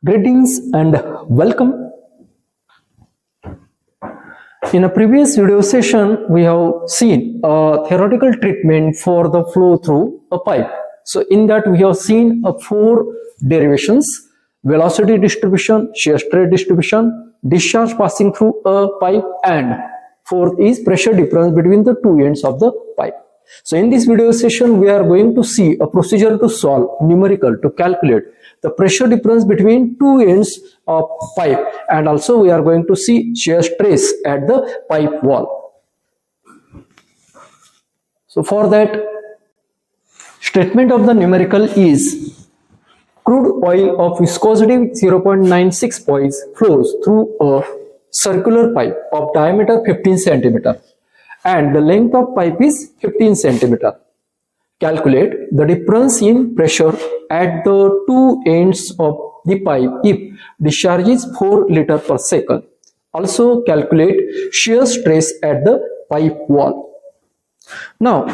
Greetings and welcome. In a previous video session, we have seen a theoretical treatment for the flow through a pipe. So in that we have seen four derivations: velocity distribution, shear stress distribution, discharge passing through a pipe, and fourth is pressure difference between the two ends of the pipe. So in this video session, we are going to see a procedure to solve numerical to calculate the pressure difference between two ends of pipe, and also we are going to see shear stress at the pipe wall. So for that, statement of the numerical is crude oil of viscosity 0.96 poise flows through a circular pipe of diameter 15 centimeter and the length of pipe is 15 centimeter. Calculate the difference in pressure at the two ends of the pipe if discharge is 4 liter per second. Also calculate shear stress at the pipe wall. Now,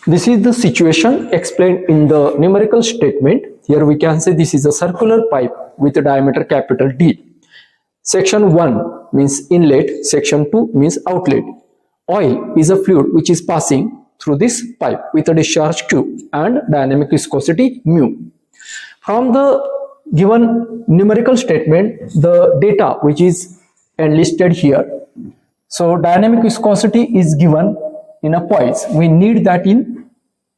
this is the situation explained in the numerical statement. Here we can say this is a circular pipe with a diameter capital D. Section 1 means inlet, section 2 means outlet. Oil is a fluid which is passing through this pipe with a discharge Q and dynamic viscosity mu. From the given numerical statement, the data which is enlisted here. So dynamic viscosity is given in a poise. We need that in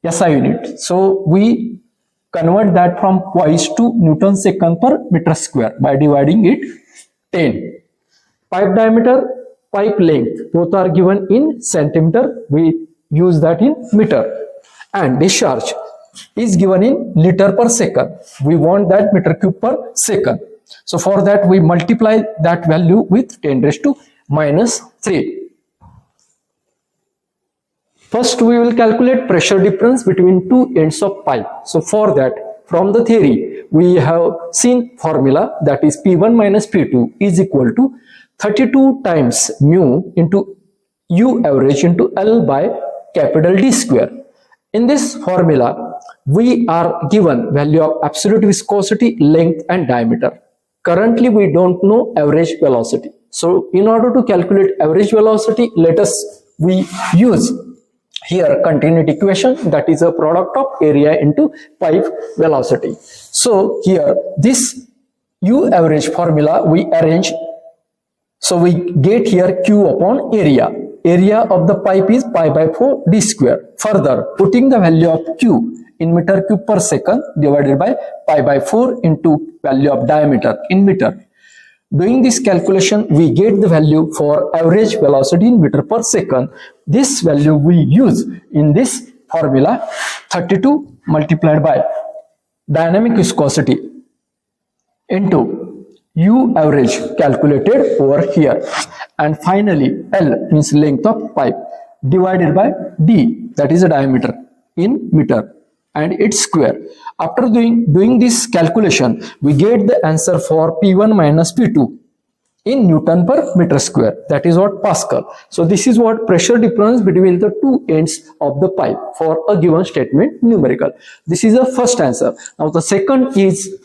SI unit. So we convert that from poise to Newton second per meter square by dividing it 10. Pipe diameter, pipe length, both are given in centimeter. We use that in meter. And discharge is given in liter per second. We want that meter cube per second. So for that we multiply that value with 10 raised to minus 3. First we will calculate pressure difference between two ends of pipe. So for that, from the theory, we have seen formula, that is P1 minus P2 is equal to 32 times mu into U average into L by capital D square. In this formula, we are given value of absolute viscosity, length and diameter. Currently, we don't know average velocity. So in order to calculate average velocity, we use here continuity equation, that is a product of area into pipe velocity. So here this U average formula we arrange. So we get here Q upon area. Area of the pipe is pi by 4 d square. Further, putting the value of Q in meter cube per second divided by pi by 4 into value of diameter in meter. Doing this calculation, we get the value for average velocity in meter per second. This value we use in this formula, 32 multiplied by dynamic viscosity into U average calculated over here. And finally, L means length of pipe divided by D, that is a diameter in meter, and its square. After doing this calculation, we get the answer for P1 minus P2 in Newton per meter square, that is what Pascal. So this is what pressure difference between the two ends of the pipe for a given statement numerical. This is the first answer. Now the second is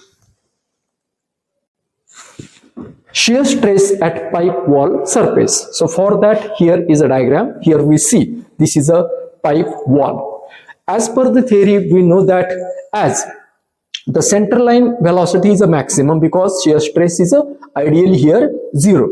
shear stress at pipe wall surface. So for that, here is a diagram. Here we see this is a pipe wall. As per the theory, we know that as the center line velocity is a maximum because shear stress is ideally here 0.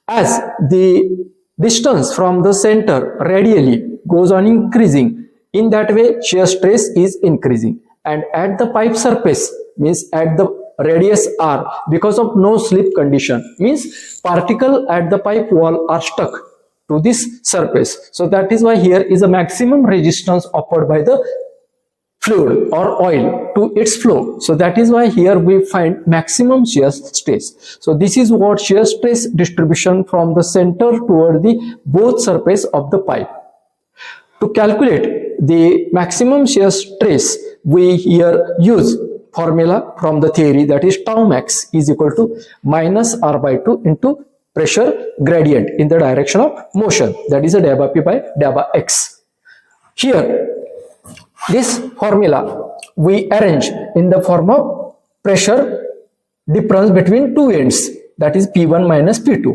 As the distance from the center radially goes on increasing, in that way shear stress is increasing. And at the pipe surface, means at the radius r, because of no slip condition, means particle at the pipe wall are stuck to this surface. So that is why here is a maximum resistance offered by the fluid or oil to its flow. So that is why here we find maximum shear stress. So this is what shear stress distribution from the center toward the both surface of the pipe. To calculate the maximum shear stress, we here use formula from the theory, that is tau max is equal to minus r by 2 into pressure gradient in the direction of motion, that is a delta p by delta x. Here This formula we arrange in the form of pressure difference between two ends, that is P1 minus P2.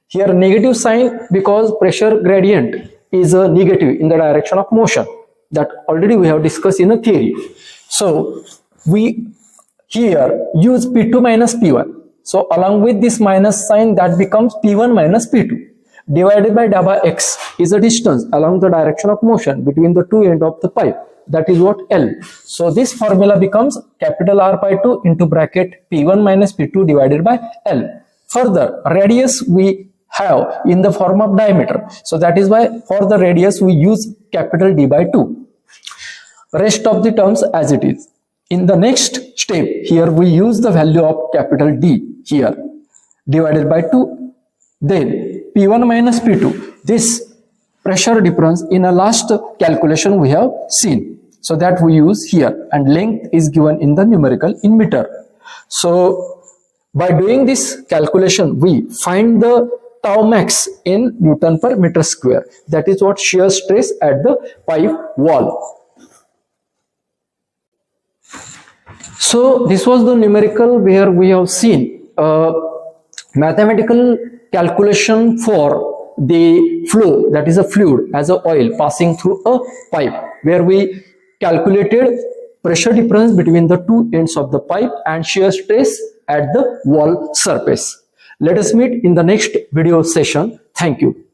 Here negative sign because pressure gradient is a negative in the direction of motion, that already we have discussed in a theory. So we here use P2 minus P1. So along with this minus sign, that becomes P1 minus P2 divided by delta x is the distance along the direction of motion between the two ends of the pipe, that is what L. So this formula becomes capital R by 2 into bracket P1 minus P2 divided by L. Further, radius we have in the form of diameter, so that is why for the radius we use capital D by 2. Rest of the terms as it is. In the next step, here we use the value of capital D here divided by 2. Then P1 minus P2, this pressure difference in a last calculation we have seen. So that we use here, and length is given in the numerical in meter. So by doing this calculation, we find the tau max in Newton per meter square. That is what shear stress at the pipe wall. So this was the numerical where we have seen mathematical calculation for the flow, that is a fluid as a oil passing through a pipe, where we calculated pressure difference between the two ends of the pipe and shear stress at the wall surface. Let us meet in the next video session. Thank you.